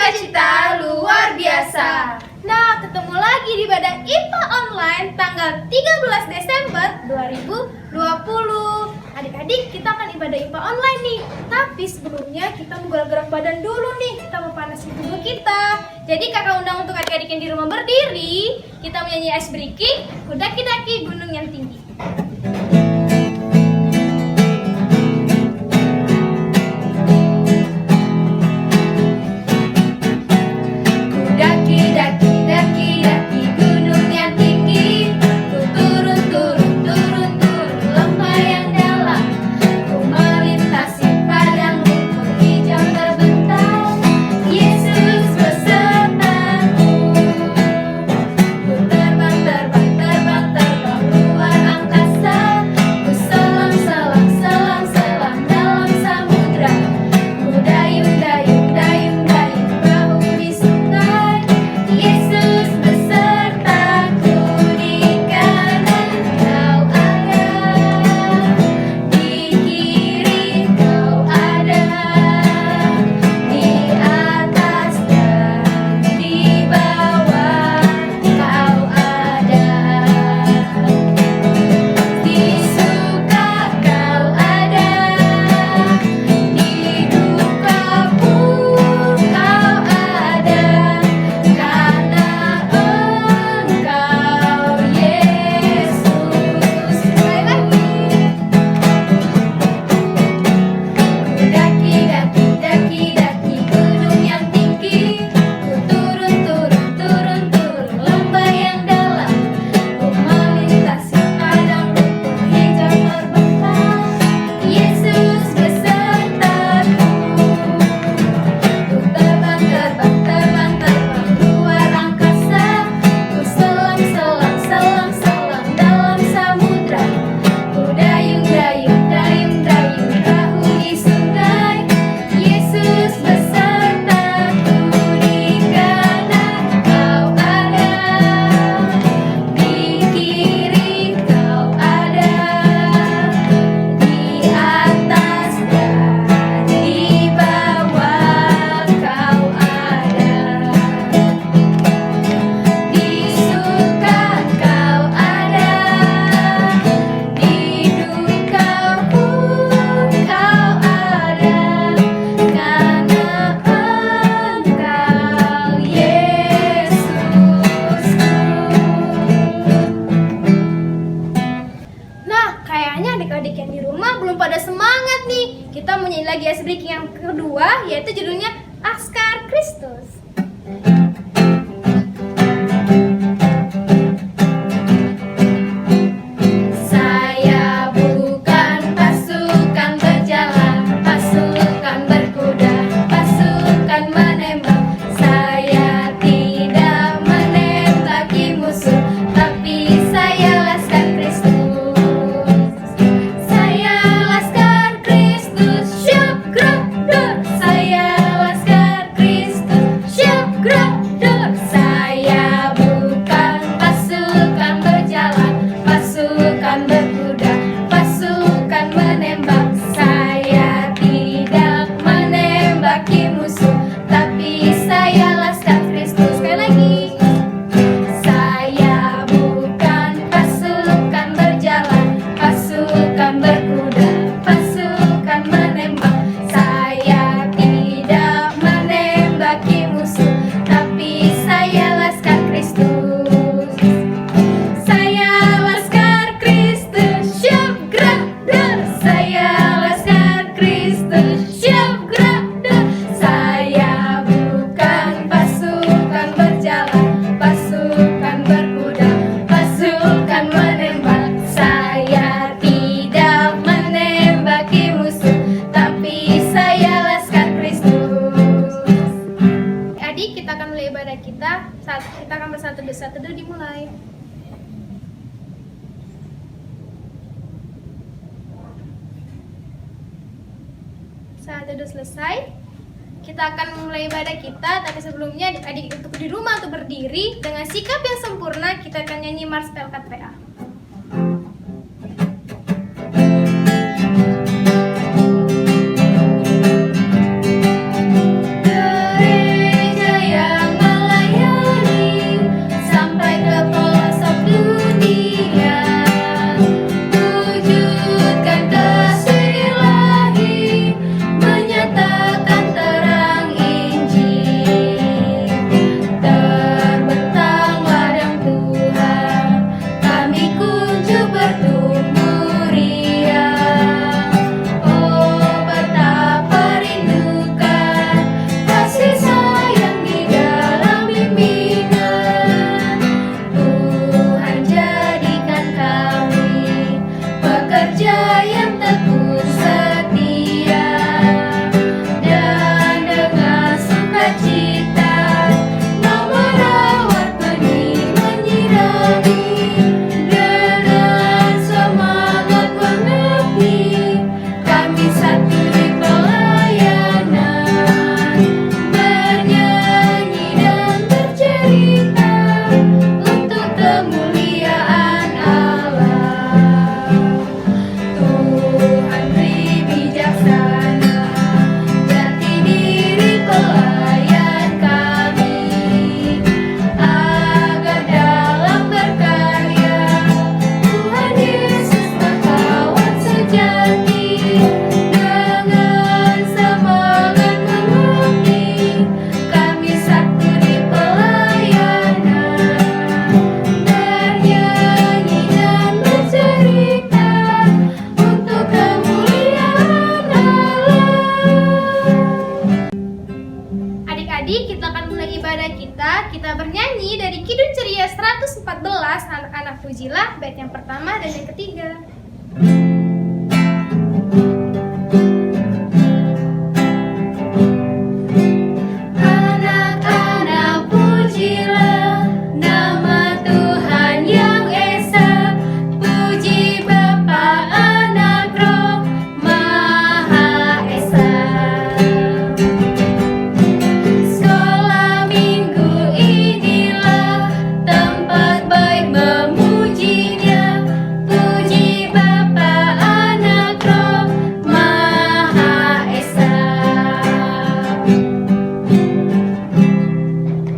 sukacita luar biasa. Nah, ketemu lagi di Ibadah IPA Online tanggal 13 Desember 2020. Adik-adik, kita akan ibadah IPA online nih. Tapi sebelumnya kita mau gerak-gerak badan dulu nih. Kita mau panasin tubuh kita. Jadi kakak undang untuk adik-adik yang di rumah berdiri. Kita menyanyi ice breaking, kudaki-daki gunung yang tinggi. Adik-adik yang di rumah belum pada semangat nih. Kita mau nyanyi lagi ice breaking yang kedua, yaitu judulnya Laskar Kristus. Kita akan bersatu teduh dimulai. Saat teduh selesai, kita akan mulai ibadah kita. Tapi sebelumnya adik-adik untuk di rumah atau berdiri dengan sikap yang sempurna, kita akan nyanyi Mars PLK3A. Gereja Inilah pujilah bait yang pertama dan yang ketiga. Anak-anak pujilah nama Tuhan yang esa. Puji Bapa, Anak, Roh Maha Esa. Sekolah minggu inilah tempat baik memujinya. Puji Bapa, Anak, Roh Maha Esa.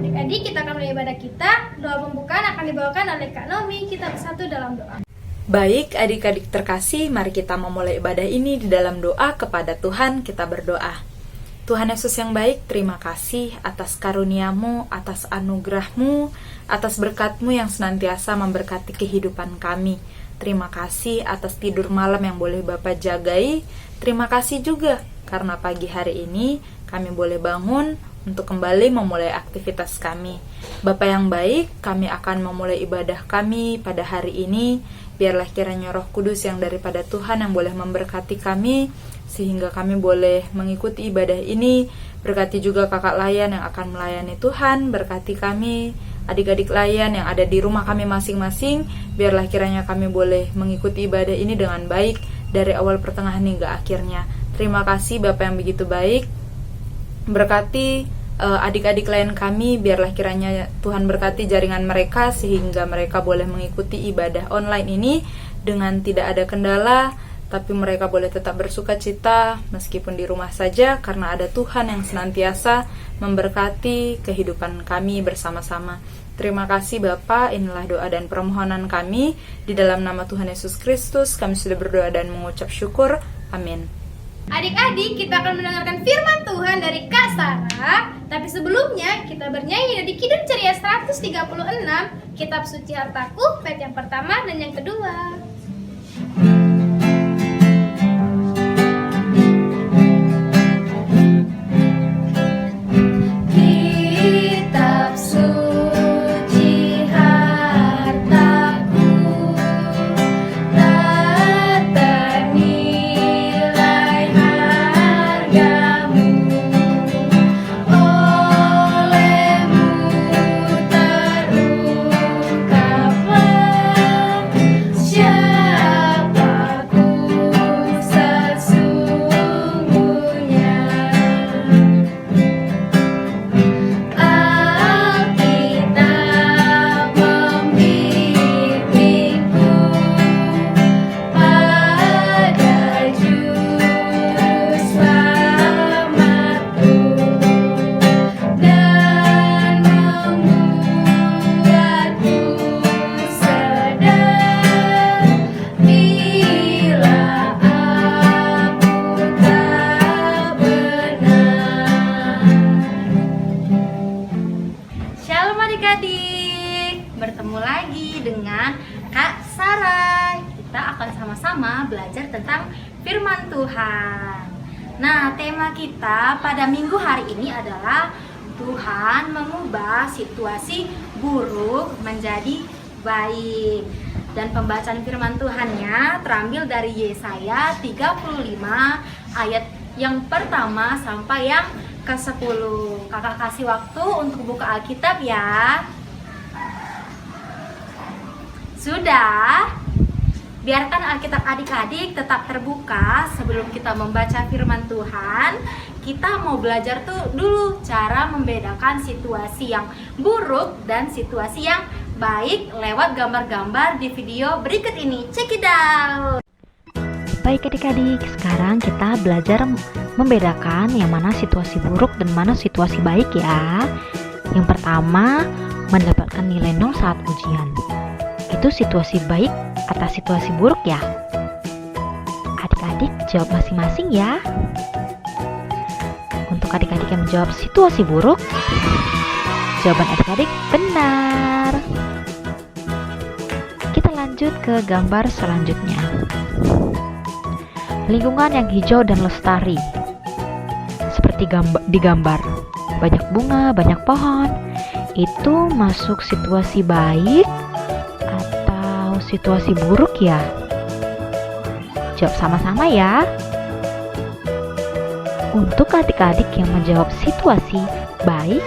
Adik-adik, kita akan mulai ibadah kita. Doa pembukaan akan dibawakan oleh Kak Nomi. Kita bersatu dalam doa. Baik, adik-adik terkasih, mari kita memulai ibadah ini di dalam doa kepada Tuhan. Kita berdoa. Tuhan Yesus yang baik, terima kasih atas karuniamu, atas anugerahmu, atas berkatmu yang senantiasa memberkati kehidupan kami. Terima kasih atas tidur malam yang boleh Bapa jagai. Terima kasih juga karena pagi hari ini kami boleh bangun untuk kembali memulai aktivitas kami. Bapa yang baik, kami akan memulai ibadah kami pada hari ini. Biarlah kiranya Roh Kudus yang daripada Tuhan yang boleh memberkati kami, sehingga kami boleh mengikuti ibadah ini. Berkati juga kakak layan yang akan melayani Tuhan. Berkati kami, adik-adik layan yang ada di rumah kami masing-masing. Biarlah kiranya kami boleh mengikuti ibadah ini dengan baik dari awal pertengahan hingga akhirnya. Terima kasih Bapa yang begitu baik. Berkati adik-adik lain kami, biarlah kiranya Tuhan berkati jaringan mereka sehingga mereka boleh mengikuti ibadah online ini dengan tidak ada kendala, tapi mereka boleh tetap bersuka cita meskipun di rumah saja karena ada Tuhan yang senantiasa memberkati kehidupan kami bersama-sama. Terima kasih Bapa, inilah doa dan permohonan kami. Di dalam nama Tuhan Yesus Kristus kami sudah berdoa dan mengucap syukur. Amin. Adik-adik, kita akan mendengarkan firman Tuhan dari Kak Sarah. Tapi sebelumnya, kita bernyanyi dari Kidung Ceria 136, Kitab Suci Hartaku, bait yang pertama dan yang kedua. Kitab suci hartaku, tak ternilai hargamu. Olehmu terungkaplah siapaku sesungguhnya. Alkitab membimbingku pada juru selamatku dan membuatku sadar bila aku tak benar. Shalom adik-adik, bertemu lagi dengan Kak Sarah. Kita akan sama-sama belajar tentang firman Tuhan. Nah, tema kita pada minggu hari ini adalah Tuhan mengubah situasi buruk menjadi baik. Dan pembacaan firman Tuhannya terambil dari Yesaya 35 ayat yang pertama sampai yang ke-10. Kakak kasih waktu untuk buka Alkitab ya. Sudah? Biarkan Alkitab adik-adik tetap terbuka. Sebelum kita membaca firman Tuhan, kita mau belajar dulu cara membedakan situasi yang buruk dan situasi yang baik lewat gambar-gambar di video berikut ini. Check it out. Baik adik-adik, sekarang kita belajar membedakan yang mana situasi buruk dan mana situasi baik ya. Yang pertama, mendapatkan nilai 0 saat ujian. Itu situasi baik atau situasi buruk ya? Adik-adik jawab masing-masing ya. Untuk adik-adik yang menjawab situasi buruk, jawaban adik-adik benar. Kita lanjut ke gambar selanjutnya. Lingkungan yang hijau dan lestari. Seperti di gambar, banyak bunga, banyak pohon. Itu masuk situasi baik atau situasi buruk ya? Jawab sama-sama ya. Untuk adik-adik yang menjawab situasi baik,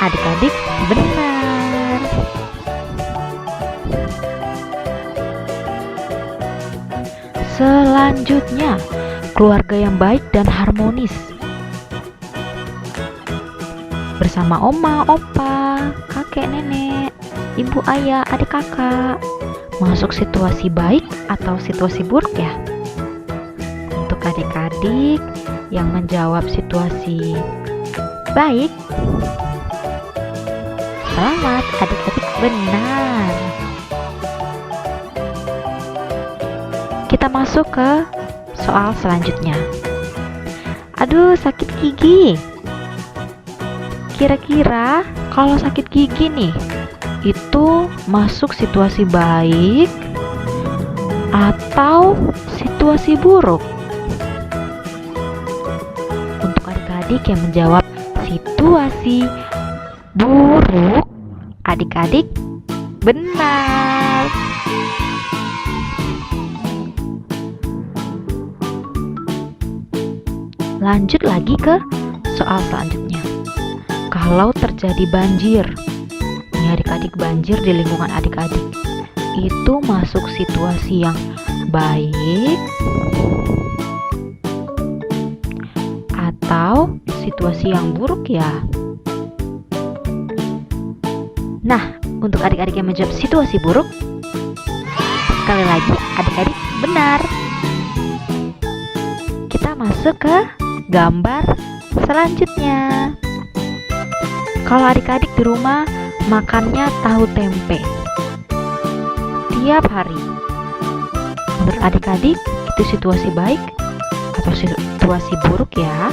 adik-adik benar. Selanjutnya, keluarga yang baik dan harmonis. Bersama oma, opa, kakek, nenek, ibu, ayah, adik, kakak. Masuk situasi baik atau situasi buruk ya? Untuk adik-adik yang menjawab situasi baik, selamat, adik-adik benar. Kita masuk ke soal selanjutnya. Aduh, sakit gigi. Kira-kira kalau sakit gigi nih, itu masuk situasi baik atau situasi buruk? Untuk adik-adik yang menjawab situasi buruk, adik-adik benar. Lanjut lagi ke soal selanjutnya. Kalau terjadi banjir, nih adik-adik, banjir di lingkungan adik-adik, itu masuk situasi yang baik atau situasi yang buruk ya? Nah, untuk adik-adik yang menjawab situasi buruk, sekali lagi adik-adik benar. Kita masuk ke gambar selanjutnya. Kalau adik-adik di rumah makannya tahu tempe tiap hari, menurut adik-adik itu situasi baik atau situasi buruk ya?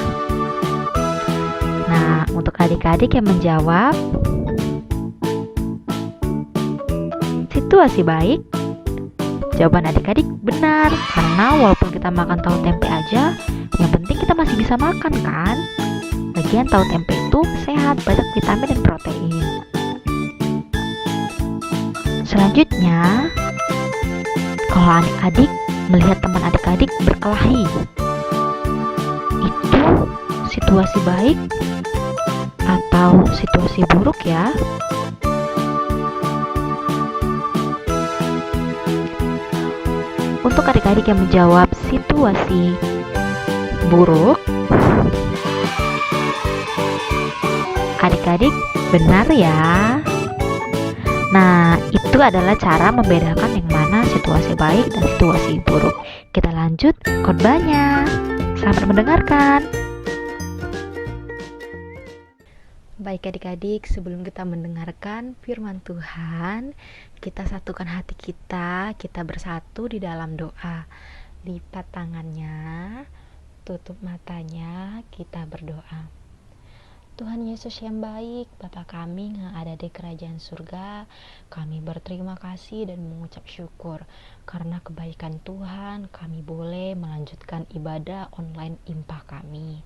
Nah, untuk adik-adik yang menjawab situasi baik, jawaban adik-adik benar, karena walaupun kita makan tahu tempe aja, yang penting kita masih bisa makan kan? Lagian tahu tempe itu sehat, banyak vitamin dan protein. Selanjutnya, kalau adik-adik melihat teman adik-adik berkelahi, itu situasi baik atau situasi buruk ya? Untuk adik-adik yang menjawab situasi buruk, adik-adik benar ya. Nah, itu adalah cara membedakan yang mana situasi baik dan situasi buruk. Kita lanjut khotbahnya. Selamat mendengarkan. Baik adik-adik, sebelum kita mendengarkan firman Tuhan, kita satukan hati kita bersatu di dalam doa. Lipat tangannya, tutup matanya, kita berdoa. Tuhan Yesus yang baik, Bapa kami yang ada di kerajaan surga, kami berterima kasih dan mengucap syukur karena kebaikan Tuhan kami boleh melanjutkan ibadah online IMPA kami.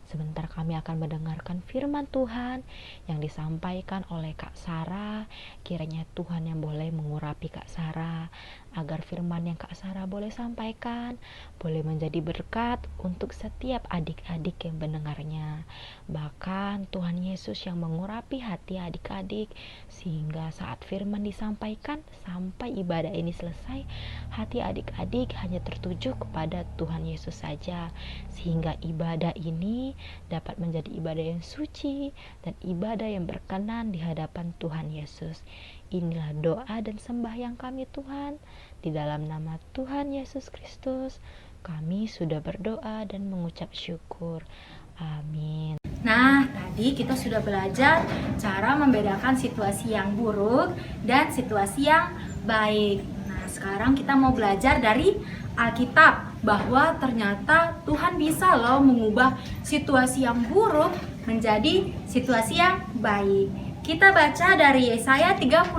Sebentar kami akan mendengarkan firman Tuhan yang disampaikan oleh Kak Sarah. Kiranya Tuhan yang boleh mengurapi Kak Sarah, agar firman yang Kak Sarah boleh sampaikan boleh menjadi berkat untuk setiap adik-adik yang mendengarnya. Bahkan Tuhan Yesus yang mengurapi hati adik-adik, sehingga saat firman disampaikan sampai ibadah ini selesai, hati adik-adik hanya tertuju kepada Tuhan Yesus saja, sehingga ibadah ini dapat menjadi ibadah yang suci dan ibadah yang berkenan di hadapan Tuhan Yesus. Inilah doa dan sembahyang kami Tuhan, di dalam nama Tuhan Yesus Kristus kami sudah berdoa dan mengucap syukur. Amin. Nah, tadi kita sudah belajar cara membedakan situasi yang buruk dan situasi yang baik. Nah, sekarang kita mau belajar dari Alkitab bahwa ternyata Tuhan bisa loh mengubah situasi yang buruk menjadi situasi yang baik. Kita baca dari Yesaya 35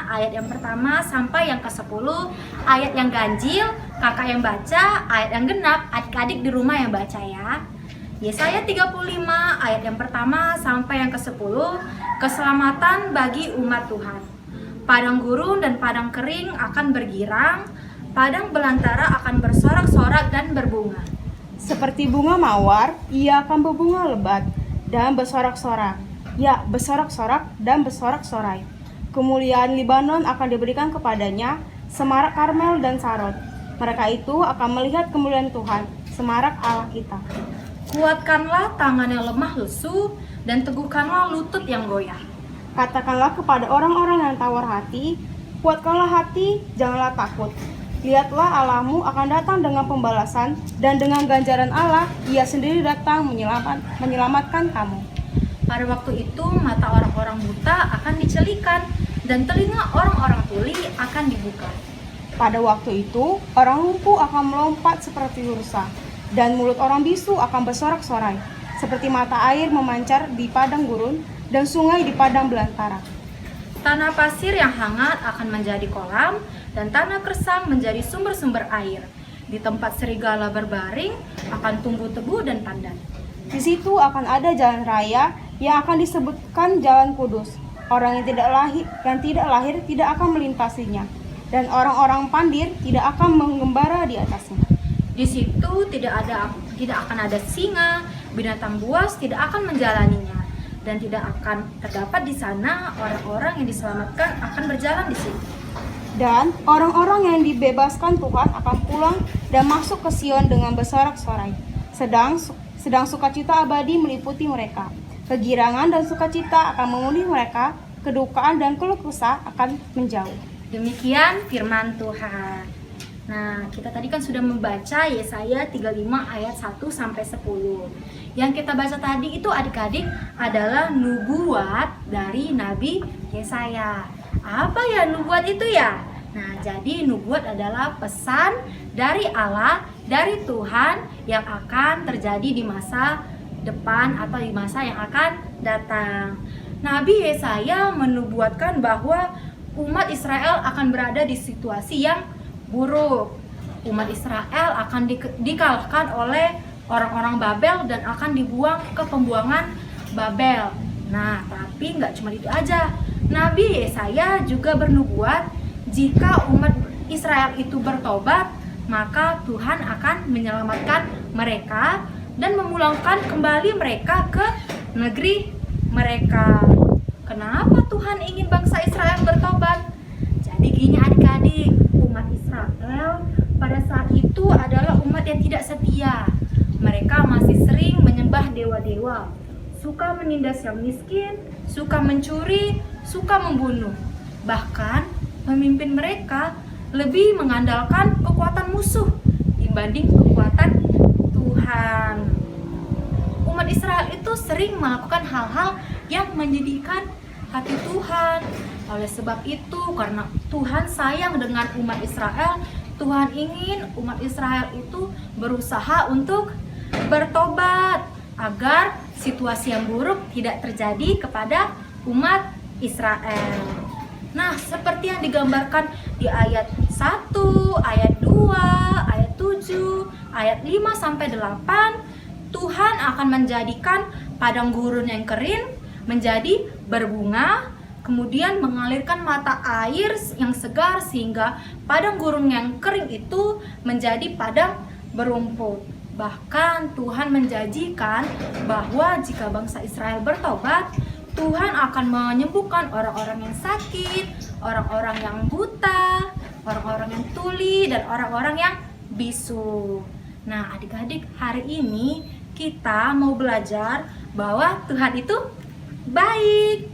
ayat yang pertama sampai yang ke-10, ayat yang ganjil kakak yang baca, ayat yang genap adik-adik di rumah yang baca ya. Yesaya 35 ayat yang pertama sampai yang ke-10, keselamatan bagi umat Tuhan. Padang gurun dan padang kering akan bergirang, padang belantara akan bersorak-sorak dan berbunga. Seperti bunga mawar, ia akan berbunga lebat dan bersorak-sorak. Ya, bersorak-sorak dan bersorak-sorai. Kemuliaan Libanon akan diberikan kepadanya, semarak Karmel dan Saron. Mereka itu akan melihat kemuliaan Tuhan, semarak Allah kita. Kuatkanlah tangan yang lemah lesu dan teguhkanlah lutut yang goyah. Katakanlah kepada orang-orang yang tawar hati, kuatkanlah hati, janganlah takut. Lihatlah Allahmu akan datang dengan pembalasan, dan dengan ganjaran Allah, ia sendiri datang menyelamatkan kamu. Pada waktu itu mata orang-orang buta akan dicelikan dan telinga orang-orang tuli akan dibuka. Pada waktu itu, orang lumpuh akan melompat seperti rusa, dan mulut orang bisu akan bersorak-sorai, seperti mata air memancar di padang gurun dan sungai di padang belantara. Tanah pasir yang hangat akan menjadi kolam, dan tanah kersang menjadi sumber-sumber air. Di tempat serigala berbaring akan tumbuh tebu dan pandan. Di situ akan ada jalan raya yang akan disebutkan Jalan Kudus. Orang yang tidak lahir tidak akan melintasinya, dan orang-orang pandir tidak akan mengembara di atasnya. Di situ tidak akan ada singa, binatang buas tidak akan menjalaninya, dan tidak akan terdapat di sana orang-orang yang diselamatkan akan berjalan di situ. Dan orang-orang yang dibebaskan Tuhan akan pulang dan masuk ke Sion dengan bersorak-sorai. Sedang sukacita abadi meliputi mereka. Kegirangan dan sukacita akan memenuhi mereka, kedukaan dan keluh kesah akan menjauh. Demikian firman Tuhan. Nah, kita tadi kan sudah membaca Yesaya 35 ayat 1 sampai 10. Yang kita baca tadi itu adik-adik adalah nubuat dari Nabi Yesaya. Apa ya nubuat itu ya? Nah, jadi nubuat adalah pesan dari Allah, dari Tuhan yang akan terjadi di masa depan atau di masa yang akan datang. Nabi Yesaya menubuatkan bahwa umat Israel akan berada di situasi yang buruk. Umat Israel akan dikalahkan oleh orang-orang Babel dan akan dibuang ke pembuangan Babel. Nah, tapi nggak cuma itu aja. Nabi Yesaya juga bernubuat jika umat Israel itu bertobat, maka Tuhan akan menyelamatkan mereka dan memulangkan kembali mereka ke negeri mereka. Kenapa Tuhan ingin bangsa Israel bertobat? Jadi gini adik-adik, umat Israel pada saat itu adalah umat yang tidak setia. Mereka masih sering menyembah dewa-dewa, suka menindas yang miskin, suka mencuri, suka membunuh. Bahkan pemimpin mereka lebih mengandalkan kekuatan musuh dibanding kekuatan Tuhan. Umat Israel itu sering melakukan hal-hal yang menyedihkan hati Tuhan. Oleh sebab itu, karena Tuhan sayang dengan umat Israel, Tuhan ingin umat Israel itu berusaha untuk bertobat agar situasi yang buruk tidak terjadi kepada umat Israel. Nah, seperti yang digambarkan di ayat 1, ayat 2, ayat 7, ayat 5 sampai 8, Tuhan akan menjadikan padang gurun yang kering menjadi berbunga, kemudian mengalirkan mata air yang segar sehingga padang gurun yang kering itu menjadi padang berumput. Bahkan Tuhan menjanjikan bahwa jika bangsa Israel bertobat, Tuhan akan menyembuhkan orang-orang yang sakit, orang-orang yang buta, orang-orang yang tuli, dan orang-orang yang bisu. Nah, adik-adik, hari ini kita mau belajar bahwa Tuhan itu baik.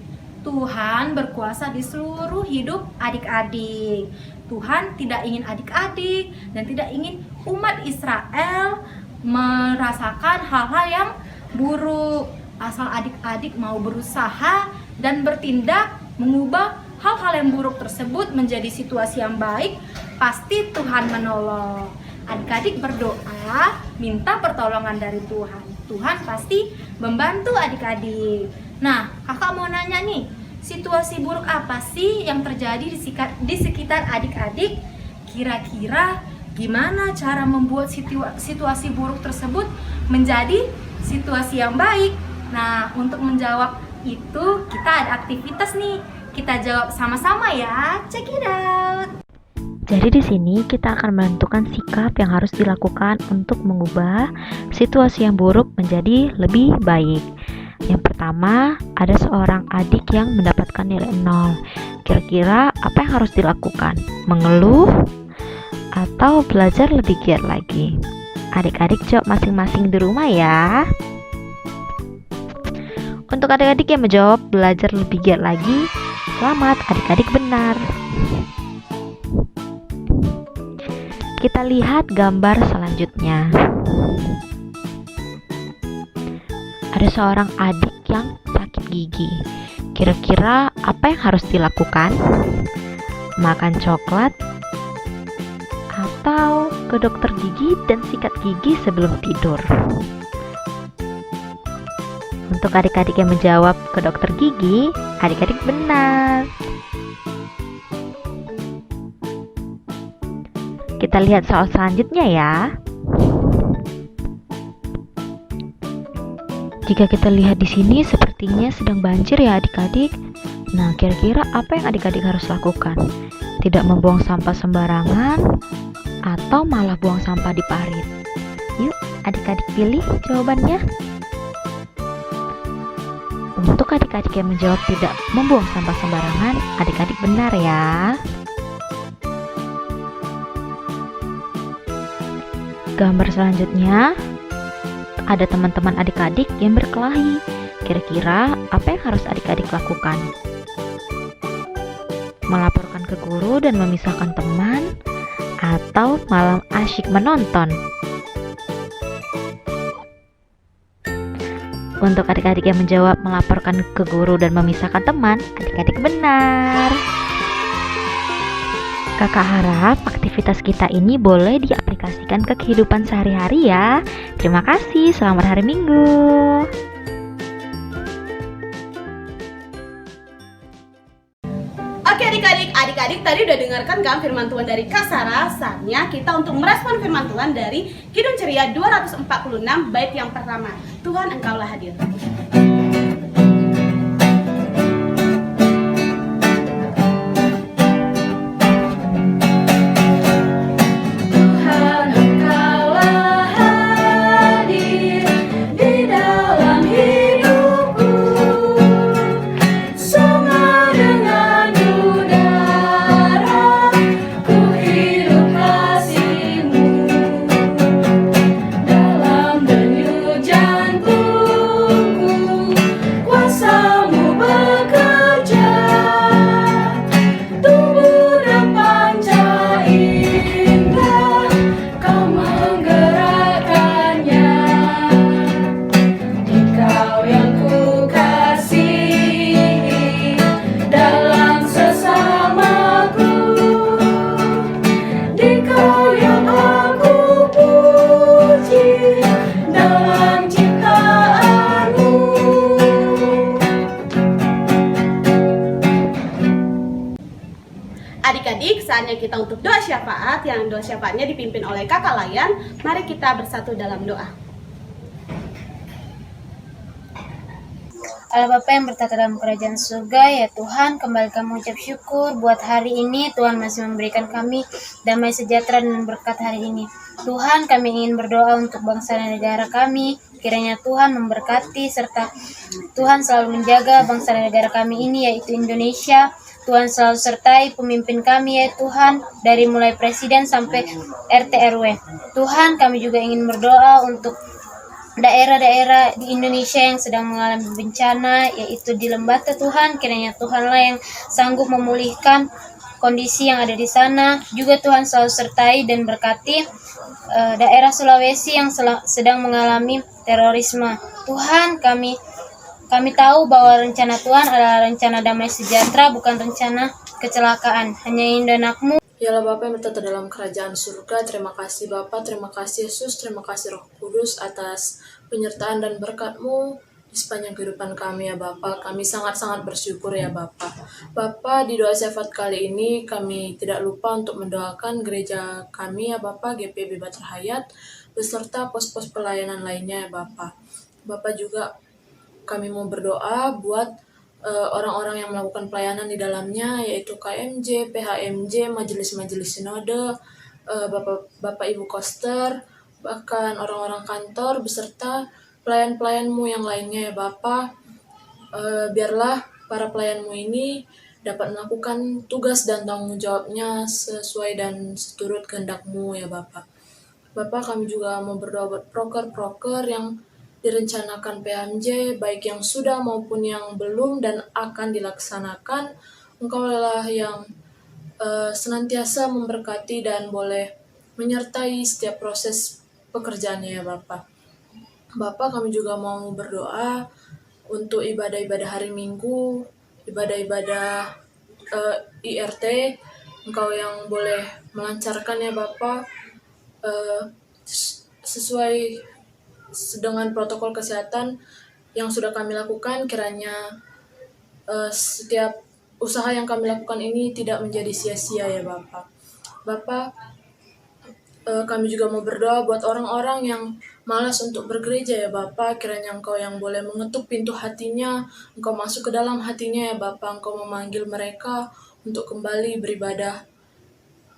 Tuhan berkuasa di seluruh hidup adik-adik. Tuhan tidak ingin adik-adik dan tidak ingin umat Israel merasakan hal-hal yang buruk. Asal adik-adik mau berusaha dan bertindak mengubah hal-hal yang buruk tersebut menjadi situasi yang baik, pasti Tuhan menolong. Adik-adik berdoa, minta pertolongan dari Tuhan. Tuhan pasti membantu adik-adik. Nah, kakak mau nanya nih, situasi buruk apa sih yang terjadi di sekitar adik-adik? Kira-kira gimana cara membuat situasi buruk tersebut menjadi situasi yang baik? Nah, untuk menjawab itu kita ada aktivitas nih. Kita jawab sama-sama ya. Check it out. Jadi di sini kita akan menentukan sikap yang harus dilakukan untuk mengubah situasi yang buruk menjadi lebih baik. Yang pertama, ada seorang adik yang mendapatkan nilai 0. Kira-kira apa yang harus dilakukan? Mengeluh atau belajar lebih giat lagi? Adik-adik jawab masing-masing di rumah ya. Untuk adik-adik yang menjawab belajar lebih giat lagi, selamat, adik-adik benar. Kita lihat gambar selanjutnya. Ada seorang adik yang sakit gigi. Kira-kira apa yang harus dilakukan? Makan coklat atau ke dokter gigi dan sikat gigi sebelum tidur? Untuk adik-adik yang menjawab ke dokter gigi, adik-adik benar. Kita lihat soal selanjutnya ya. Jika kita lihat di sini sepertinya sedang banjir ya adik-adik. Nah, kira-kira apa yang adik-adik harus lakukan? Tidak membuang sampah sembarangan atau malah buang sampah di parit? Yuk, adik-adik pilih jawabannya. Untuk adik-adik yang menjawab tidak membuang sampah sembarangan, adik-adik benar ya. Gambar selanjutnya, ada teman-teman adik-adik yang berkelahi. Kira-kira apa yang harus adik-adik lakukan? Melaporkan ke guru dan memisahkan teman, atau malam asyik menonton? Untuk adik-adik yang menjawab melaporkan ke guru dan memisahkan teman, adik-adik benar. Kakak harap aktivitas kita ini boleh diaplikasikan ke kehidupan sehari-hari ya. Terima kasih, selamat hari Minggu. Oke adik-adik tadi udah dengarkan kan firman Tuhan dari Kak Sarah. Saatnya kita untuk merespon firman Tuhan dari Kidung Ceria 246 bait yang pertama. Tuhan, Engkaulah hadir. Tuhan, Engkaulah hadir di dalam hidupku, sama dengan udara ku hidup kasih-Mu, dalam denyut jantungku kuasa-Mu bekerja, tubuh dan panca indah Kau menggerakkannya. Engkau yang ku kasihi dalam sesamaku, Engkau yang aku puji dalam ciptaan-Mu. Adik-adik, saatnya kita untuk doa syafaat, yang doa syafaatnya dipimpin oleh Kakak Layan. Mari kita bersatu dalam doa. Allah Bapa yang bertata dalam kerajaan surga, ya Tuhan, kembali kami ucap syukur buat hari ini. Tuhan masih memberikan kami damai sejahtera dan berkat hari ini. Tuhan, kami ingin berdoa untuk bangsa dan negara kami. Kiranya Tuhan memberkati serta Tuhan selalu menjaga bangsa dan negara kami ini, yaitu Indonesia. Tuhan selalu sertai pemimpin kami ya Tuhan, dari mulai presiden sampai RT RW. Tuhan, kami juga ingin berdoa untuk daerah-daerah di Indonesia yang sedang mengalami bencana, yaitu di Lembata. Tuhan, kiranya Tuhanlah yang sanggup memulihkan kondisi yang ada di sana. Juga Tuhan selalu sertai dan berkati daerah Sulawesi yang sedang mengalami terorisme. Tuhan, kami tahu bahwa rencana Tuhan adalah rencana damai sejahtera, bukan rencana kecelakaan. Hanya ingin anak-Mu. Yalah Bapa yang bertata dalam kerajaan surga, terima kasih Bapa, terima kasih Yesus, terima kasih Roh Kudus atas penyertaan dan berkat-Mu di sepanjang kehidupan kami ya Bapa. Kami sangat-sangat bersyukur ya Bapa. Bapa, di doa syafaat kali ini kami tidak lupa untuk mendoakan gereja kami ya Bapa, GPIB Bater Hayat, beserta pos-pos pelayanan lainnya ya Bapa. Bapa juga kami mau berdoa buat orang-orang yang melakukan pelayanan di dalamnya, yaitu KMJ, PHMJ, majelis-majelis sinode, Bapak Ibu Koster, bahkan orang-orang kantor beserta pelayan-pelayanmu yang lainnya ya Bapak. Biarlah para pelayanmu ini dapat melakukan tugas dan tanggung jawabnya sesuai dan seturut kehendak-Mu ya Bapak. Bapak, kami juga mau berdoa buat proker-proker yang direncanakan PMJ, baik yang sudah maupun yang belum dan akan dilaksanakan. Engkau lah yang senantiasa memberkati dan boleh menyertai setiap proses pekerjaannya ya Bapak. Bapak, kami juga mau berdoa untuk ibadah-ibadah hari Minggu, ibadah-ibadah IRT, Engkau yang boleh melancarkan ya Bapak, sesuai dengan protokol kesehatan yang sudah kami lakukan. Kiranya setiap usaha yang kami lakukan ini tidak menjadi sia-sia ya Bapak. Bapak, kami juga mau berdoa buat orang-orang yang malas untuk bergereja ya Bapak. Kiranya Engkau yang boleh mengetuk pintu hatinya, Engkau masuk ke dalam hatinya ya Bapak. Engkau memanggil mereka untuk kembali beribadah,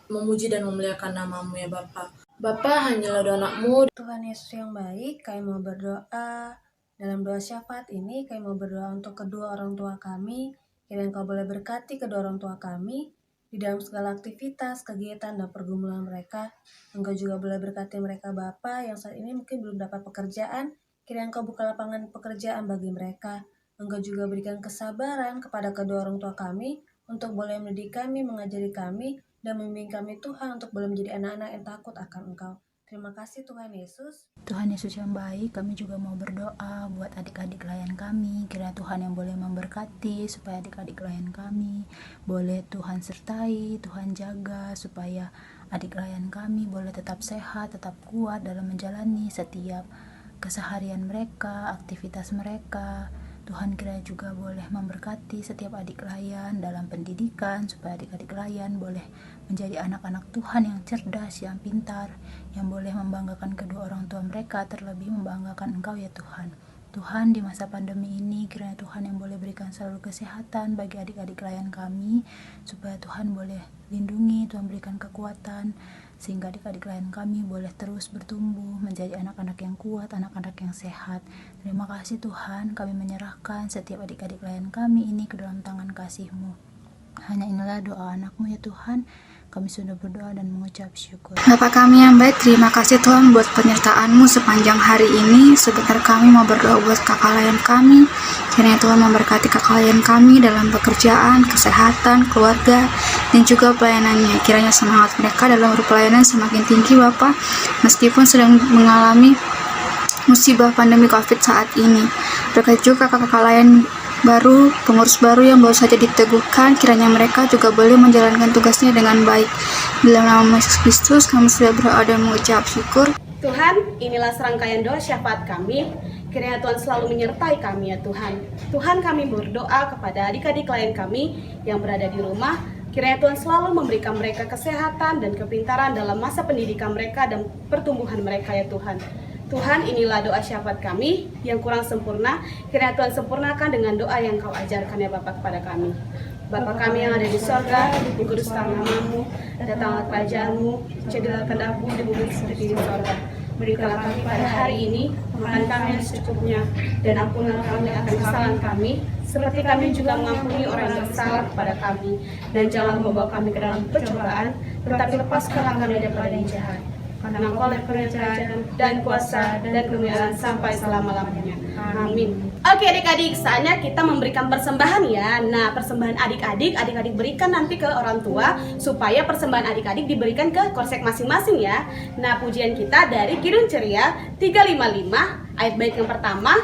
memuji dan memuliakan nama-Mu ya Bapak. Bapak, hanyalah doa anak-Mu. Tuhan Yesus yang baik, kami mau berdoa. Dalam doa syafaat ini, kami mau berdoa untuk kedua orang tua kami. Kiranya Engkau boleh berkati kedua orang tua kami di dalam segala aktivitas, kegiatan, dan pergumulan mereka. Engkau juga boleh berkati mereka Bapa yang saat ini mungkin belum dapat pekerjaan. Kiranya Engkau buka lapangan pekerjaan bagi mereka. Engkau juga berikan kesabaran kepada kedua orang tua kami untuk boleh mendidik kami, mengajari kami, dan membimbing kami Tuhan untuk boleh menjadi anak-anak yang takut akan Engkau. Terima kasih Tuhan Yesus. Tuhan Yesus yang baik, kami juga mau berdoa buat adik-adik klien kami. Kiranya Tuhan yang boleh memberkati supaya adik-adik klien kami boleh Tuhan sertai, Tuhan jaga supaya adik klien kami boleh tetap sehat, tetap kuat dalam menjalani setiap keseharian mereka, aktivitas mereka. Tuhan kiranya juga boleh memberkati setiap adik klien dalam pendidikan supaya adik-adik klien boleh menjadi anak-anak Tuhan yang cerdas, yang pintar, yang boleh membanggakan kedua orang tua mereka, terlebih membanggakan Engkau ya Tuhan. Tuhan, di masa pandemi ini kiranya Tuhan yang boleh berikan selalu kesehatan bagi adik-adik klien kami, supaya Tuhan boleh lindungi, Tuhan berikan kekuatan, sehingga adik-adik klien kami boleh terus bertumbuh menjadi anak-anak yang kuat, anak-anak yang sehat. Terima kasih Tuhan, kami menyerahkan setiap adik-adik klien kami ini ke dalam tangan kasih-Mu. Hanya inilah doa anak-Mu ya Tuhan. Kami sudah berdoa dan mengucap syukur. Bapa kami yang baik, terima kasih Tuhan buat penyertaan-Mu sepanjang hari ini. Sebentar kami mau berdoa buat kakak layan kami. Kiranya Tuhan memberkati kakak layan kami dalam pekerjaan, kesehatan, keluarga, dan juga pelayanannya. Kiranya semangat mereka dalam pelayanan semakin tinggi Bapa, meskipun sedang mengalami musibah pandemi COVID saat ini. Berkat juga kakak-kakak layan baru, pengurus baru yang baru saja diteguhkan, kiranya mereka juga boleh menjalankan tugasnya dengan baik. Dalam nama Yesus Kristus kami sudah berdoa dan mengucap syukur. Tuhan, inilah serangkaian doa syafaat kami. Kiranya Tuhan selalu menyertai kami ya Tuhan. Tuhan, kami berdoa kepada adik-adik klien kami yang berada di rumah. Kiranya Tuhan selalu memberikan mereka kesehatan dan kepintaran dalam masa pendidikan mereka dan pertumbuhan mereka ya Tuhan. Tuhan, inilah doa syafaat kami yang kurang sempurna. Kiranya Tuhan sempurnakan dengan doa yang Kau ajarkan ya Bapa kepada kami. Bapa kami yang ada di sorga, dikuduskan nama-Mu, datanglah kerajaan-Mu, jadilah kehendak-Mu di bumi seperti di sorga. Berikanlah kami pada hari ini makan kami yang secukupnya, dan ampunilah kami akan kesalahan kami, seperti kami juga mengampuni orang yang bersalah kepada kami. Dan jangan membawa kami ke dalam pencobaan, tetapi lepaskanlah kami daripada yang jahat. Karena Engkau lah kerajaan dan kuasa dan kemuliaan sampai selama-lamanya. Amin. Oke adik-adik, saatnya kita memberikan persembahan ya. Nah, persembahan adik-adik berikan nanti ke orang tua, supaya persembahan adik-adik diberikan ke korsek masing-masing ya. Nah, pujian kita dari Kidung Ceria 355, ayat bait yang pertama.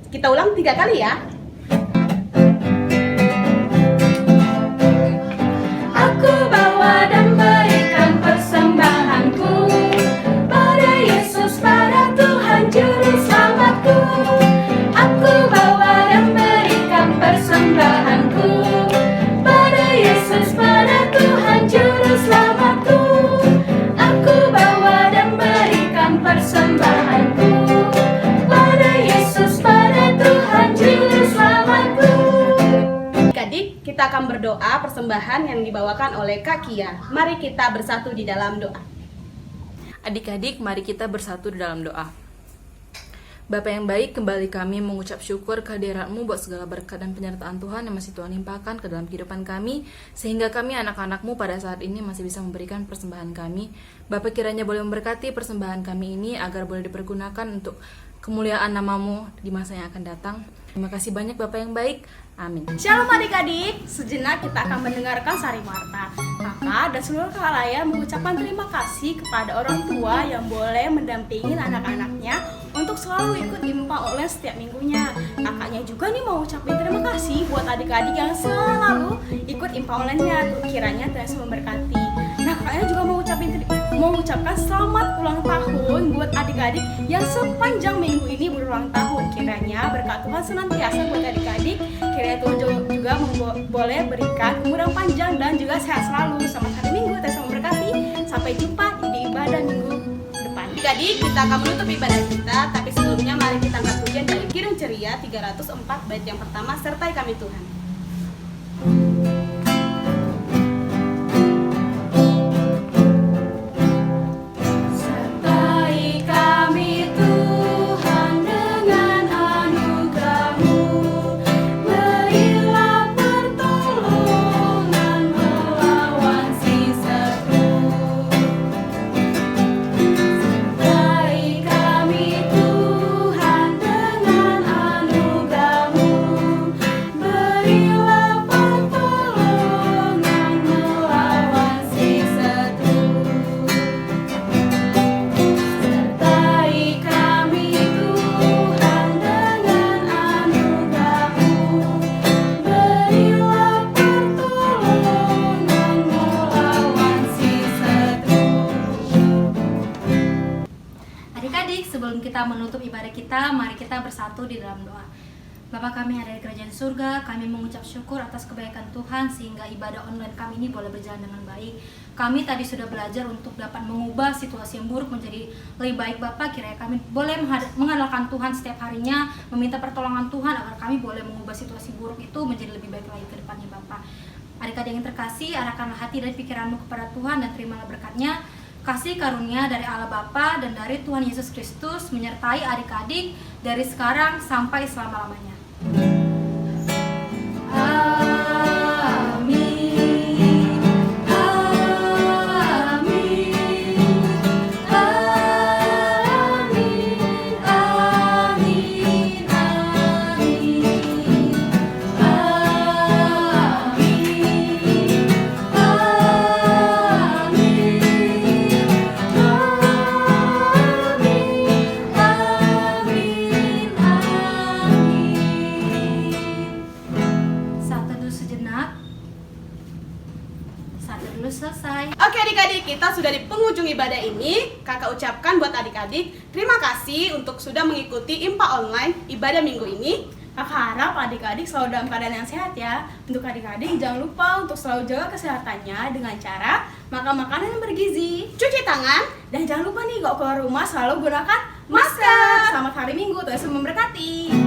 Kita ulang 3 kali ya. Aku bawa dan berikan persembahanku pada Yesus, pada Tuhan Juru Selamatku. Aku bawa dan berikan persembahanku pada Yesus, pada Tuhan Juru Selamatku. Aku bawa dan berikan persembahanku pada Yesus, pada Tuhan Juru Selamatku. berdoa persembahan yang dibawakan oleh Kak Kia. Mari kita bersatu di dalam doa. Adik-adik, mari kita bersatu di dalam doa. Bapa yang baik, kembali kami mengucap syukur kehadirat-Mu buat segala berkat dan penyertaan Tuhan yang masih Tuhan limpahkan ke dalam kehidupan kami, sehingga kami anak-anak-Mu pada saat ini masih bisa memberikan persembahan kami. Bapa kiranya boleh memberkati persembahan kami ini agar boleh dipergunakan untuk kemuliaan nama-Mu di masa yang akan datang. Terima kasih banyak Bapa yang baik. Amin. Shalom adik-adik, sejenak kita akan mendengarkan Sari Marta. Kakak dan seluruh kalian mengucapkan terima kasih kepada orang tua yang boleh mendampingi anak-anaknya untuk selalu ikut IMPA online setiap minggunya. Kakaknya juga nih mau ucapin terima kasih buat adik-adik yang selalu ikut IMPA online-nya. Kiranya Tuhan memberkati. Nah, kakaknya juga mau ucapkan selamat ulang tahun buat adik-adik yang sepanjang minggu ini berulang tahun. Kiranya berkat Tuhan senantiasa buat adik-adik. Kiranya Tuhan juga boleh berikan umur yang panjang dan juga sehat selalu. Selamat hari Minggu, Tuhan memberkati. Sampai jumpa di ibadah minggu depan. Adik-adik, kita akan menutup ibadah kita, tapi sebelumnya mari kita angkat pujian dari Kirim Ceria 304 bait yang pertama, Sertai Kami Tuhan. Sebelum kita menutup ibadah kita, mari kita bersatu di dalam doa. Bapa kami yang ada di kerajaan surga, kami mengucap syukur atas kebaikan Tuhan sehingga ibadah online kami ini boleh berjalan dengan baik. Kami tadi sudah belajar untuk dapat mengubah situasi yang buruk menjadi lebih baik. Bapa, kiranya kami boleh mengandalkan Tuhan setiap harinya, meminta pertolongan Tuhan agar kami boleh mengubah situasi buruk itu menjadi lebih baik lagi ke depannya Bapa. Adik-adik yang terkasih, arahkanlah hati dan pikiranmu kepada Tuhan dan terimalah berkat-Nya. Kasih karunia dari Allah Bapa dan dari Tuhan Yesus Kristus menyertai adik-adik dari sekarang sampai selama-lamanya. Selesai. Oke adik-adik, kita sudah di penghujung ibadah ini. Kakak ucapkan buat adik-adik terima kasih untuk sudah mengikuti IMPA online ibadah minggu ini. Kakak harap adik-adik selalu dalam keadaan yang sehat ya. Untuk adik-adik jangan lupa untuk selalu jaga kesehatannya dengan cara makan makanan yang bergizi, cuci tangan, dan jangan lupa nih kalau keluar rumah selalu gunakan masker. Selamat hari Minggu, Tuhan Yesus memberkati.